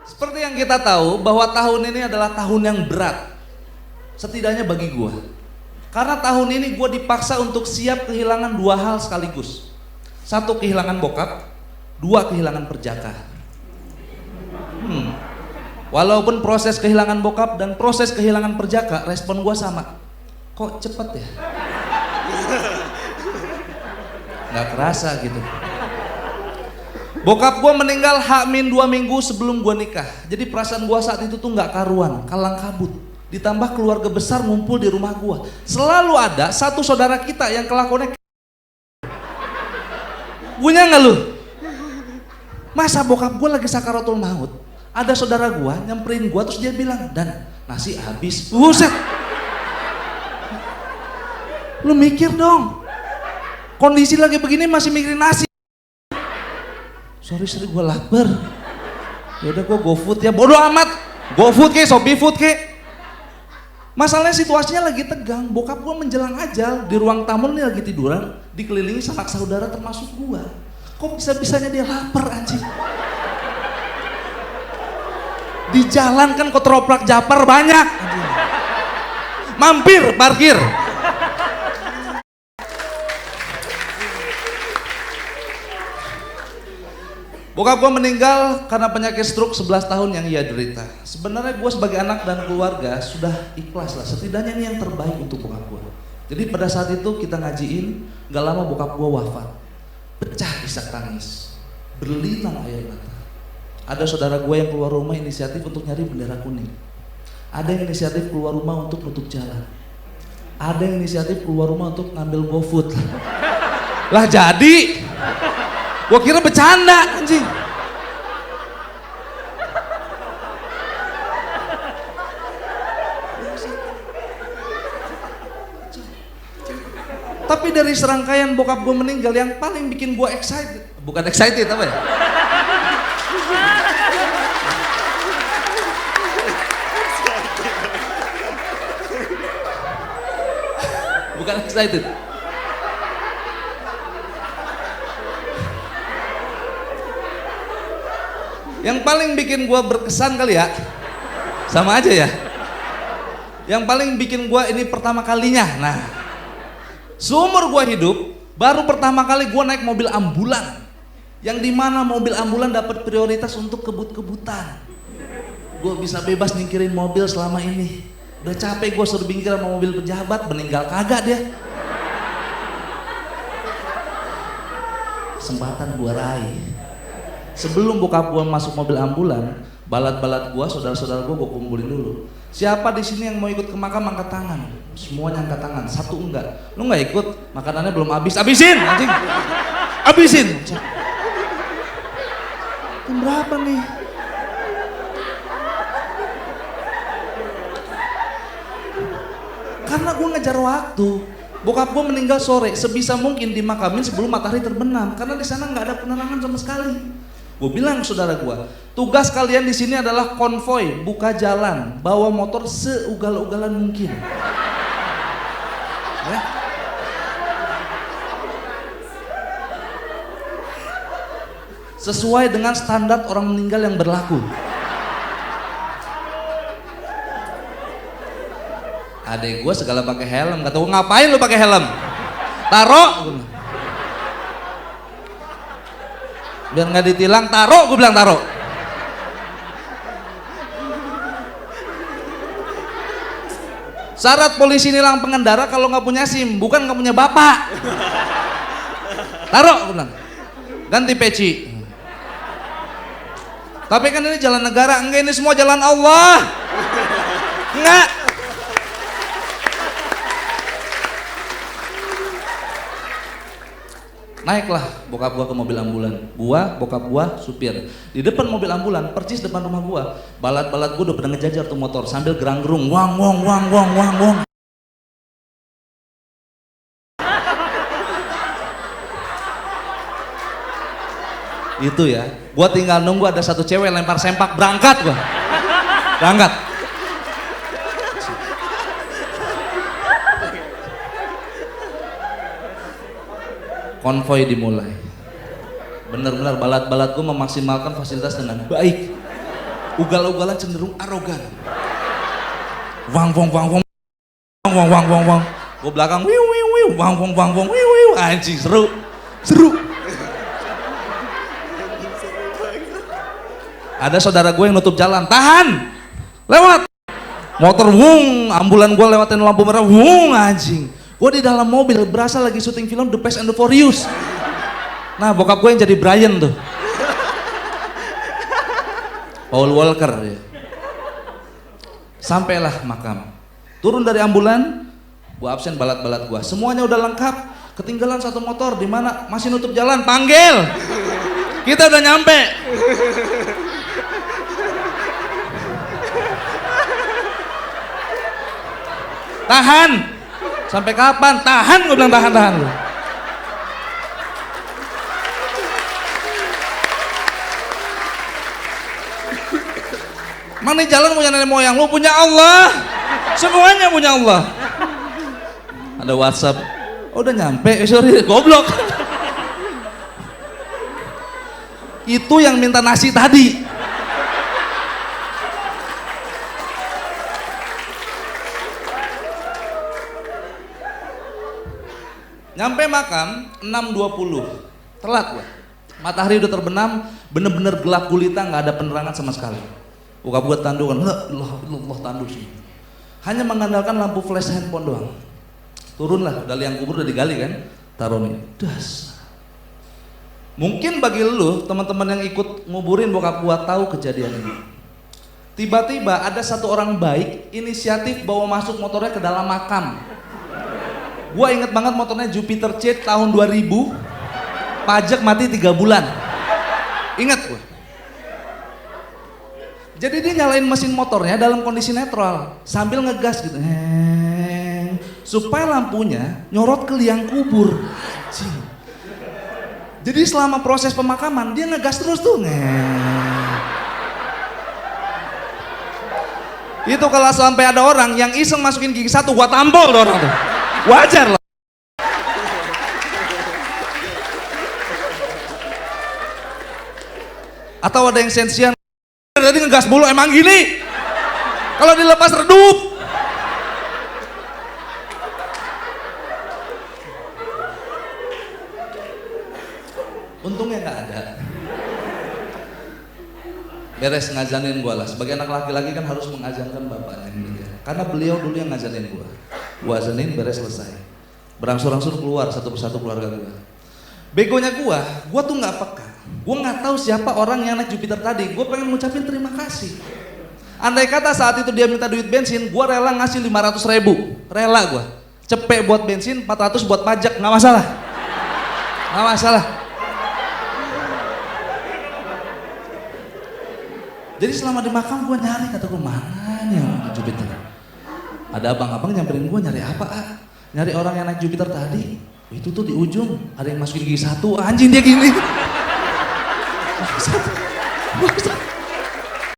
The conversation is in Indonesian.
Seperti yang kita tahu bahwa tahun ini adalah tahun yang berat, setidaknya bagi gua. Karena tahun ini gua dipaksa untuk siap kehilangan dua hal sekaligus. Satu, kehilangan bokap. Dua, kehilangan perjaka. Walaupun proses kehilangan bokap dan proses kehilangan perjaka, respon gua sama. Kok cepet ya? Nggak kerasa gitu. Bokap gue meninggal H-2 minggu sebelum gue nikah. Jadi perasaan gue saat itu tuh nggak karuan, kalang kabut. Ditambah keluarga besar ngumpul di rumah gue. Selalu ada satu saudara kita yang kelakuannya. Punya nggak lu? Masa bokap gue lagi sakaratul maut, ada saudara gue nyamperin gue terus dia bilang, "Dan nasi habis." Buset. Lu mikir dong. Kondisi lagi begini masih mikirin nasi. Sorry gue lapar. Yaudah gue GoFood ya, bodoh amat. GoFood ke, Shopee Food ke. Masalahnya situasinya lagi tegang. Bokap gue menjelang ajal di ruang tamu nih lagi tiduran, dikelilingi sanak saudara termasuk gue. Kok bisa-bisanya dia lapar anjing? Di jalan kan ketoprak Japar banyak. Anjing. Mampir parkir. Bokap gue meninggal karena penyakit stroke 11 tahun yang ia derita. Sebenarnya gue sebagai anak dan keluarga sudah ikhlas lah, setidaknya ini yang terbaik untuk bokap gue. Jadi pada saat itu kita ngajiin, gak lama bokap gue wafat. Pecah isak tangis, berlinang air mata. Ada saudara gue yang keluar rumah inisiatif untuk nyari bendera kuning. Ada yang inisiatif keluar rumah untuk nutup jalan. Ada yang inisiatif keluar rumah untuk ngambil GoFood. Lah jadi gua kira bercanda anjing. Tapi dari serangkaian bokap gua meninggal yang paling bikin gua excited, bukan excited apa ya? Bukan excited. Yang paling bikin gua berkesan kali ya, sama aja ya. Yang paling bikin gua ini pertama kalinya. Nah, seumur gua hidup baru pertama kali gua naik mobil ambulan, yang dimana mobil ambulan dapat prioritas untuk kebut-kebutan. Gua bisa bebas nyingkirin mobil selama ini. Udah capek gua suruh bingkir sama mobil pejabat, meninggal kagak dia. Kesempatan gua raih. Sebelum bokap gua masuk mobil ambulan, balat-balat gua, saudara-saudara gua kumpulin dulu. Siapa di sini yang mau ikut ke makam angkat tangan? Semuanya angkat tangan, satu enggak. Lu enggak ikut, makanannya belum habis. Habisin, anjing. Habisin. Jam berapa nih? Karena gua ngejar waktu. Bokap gua meninggal sore, sebisa mungkin dimakamin sebelum matahari terbenam, karena di sana nggak ada penerangan sama sekali. Gue bilang saudara gue, tugas kalian di sini adalah konvoy, buka jalan, bawa motor seugal-ugalan mungkin. Ya? Sesuai dengan standar orang meninggal yang berlaku. Adek gue segala pakai helm, kata gue ngapain lu pakai helm? Taruh. Biar nggak ditilang, taruh, gue bilang taruh. Syarat polisi nilang pengendara kalau nggak punya SIM, bukan nggak punya bapak. Taruh, gue bilang. Ganti peci. Tapi kan ini jalan negara, enggak, ini semua jalan Allah. Enggak. Naiklah bokap gua ke mobil ambulan. Gua, bokap gua, supir. Di depan mobil ambulan, percis depan rumah gua, balat-balat gua udah pada ngejajar tuh motor sambil gerang-gerung, wang wong wang wong wang wong. Itu ya. Gua tinggal nunggu ada satu cewek lempar sempak, berangkat gua. Berangkat. Konvoy dimulai. Benar-benar balat-balat gue memaksimalkan fasilitas dengan baik. ugal-ugalan cenderung arogan. Wang wong wang wong wang wang wang wang. Gue belakang wiu wiu wiu wang wong wang wong wiu wiu, anjing seru. Ada saudara gue yang nutup jalan, tahan, lewat. Motor wung, ambulan gue lewatin lampu merah, wung, anjing. Gue di dalam mobil berasa lagi syuting film The Fast and the Furious. Nah, bokap gue yang jadi Brian tuh, Paul Walker ya. Sampailah makam, turun dari ambulan, gue absen balat-balat gue, semuanya udah lengkap. Ketinggalan satu motor, di mana masih nutup jalan, panggil. Kita udah nyampe. Tahan, sampai kapan? Tahan, gue bilang tahan. Mana jalan punya nenek moyang, lu punya Allah, semuanya punya Allah. Ada WhatsApp, oh, udah nyampe, sorry, goblok. Itu yang minta nasi tadi. Nyampe makam 6.20, telat gua. Matahari udah terbenam, bener-bener gelap gulita, nggak ada penerangan sama sekali. Bokap gua tandukan, Allah tanduk semua. Hanya mengandalkan lampu flash handphone doang. Turunlah, udah liang kubur udah digali kan, taruh nih, das. Mungkin bagi lu, teman-teman yang ikut nguburin bokap gua tahu kejadian ini. Tiba-tiba ada satu orang baik inisiatif bawa masuk motornya ke dalam makam. Gua inget banget motornya Jupiter C tahun 2000, pajak mati 3 bulan. Ingat gua. Jadi dia nyalain mesin motornya dalam kondisi netral sambil ngegas gitu, supaya lampunya nyorot ke liang kubur. Anjing. Jadi selama proses pemakaman dia ngegas terus tuh. Itu kalau sampai ada orang yang iseng masukin gigi satu, gua tampol tuh orang tuh. Wajar lah. Atau ada yang sensian, tadi ngegas mulu, emang gini. Kalau dilepas redup. Untungnya nggak ada. Beres ngajanin gua lah. Sebagai anak laki-laki kan harus mengazankan bapaknya. Karena beliau dulu yang ngajanin gua. Gua azanin, beres, selesai. Berangsur-angsur keluar satu persatu keluarga gua. Begonya gua tuh nggak peka. Gua nggak tahu siapa orang yang naik Jupiter tadi. Gua pengen ngucapin terima kasih. Andai kata saat itu dia minta duit bensin, gua rela ngasih 500.000. Rela gua. Cepet buat bensin, 400 buat pajak, nggak masalah. Nggak masalah. Jadi selama di makam gua nyari, kata gua, mana nih yang naik Jupiter? Ada abang-abang nyamperin gue, nyari apa? Nyari orang yang naik Jupiter tadi. Itu tuh di ujung ada yang masukin gigi satu, anjing dia gini.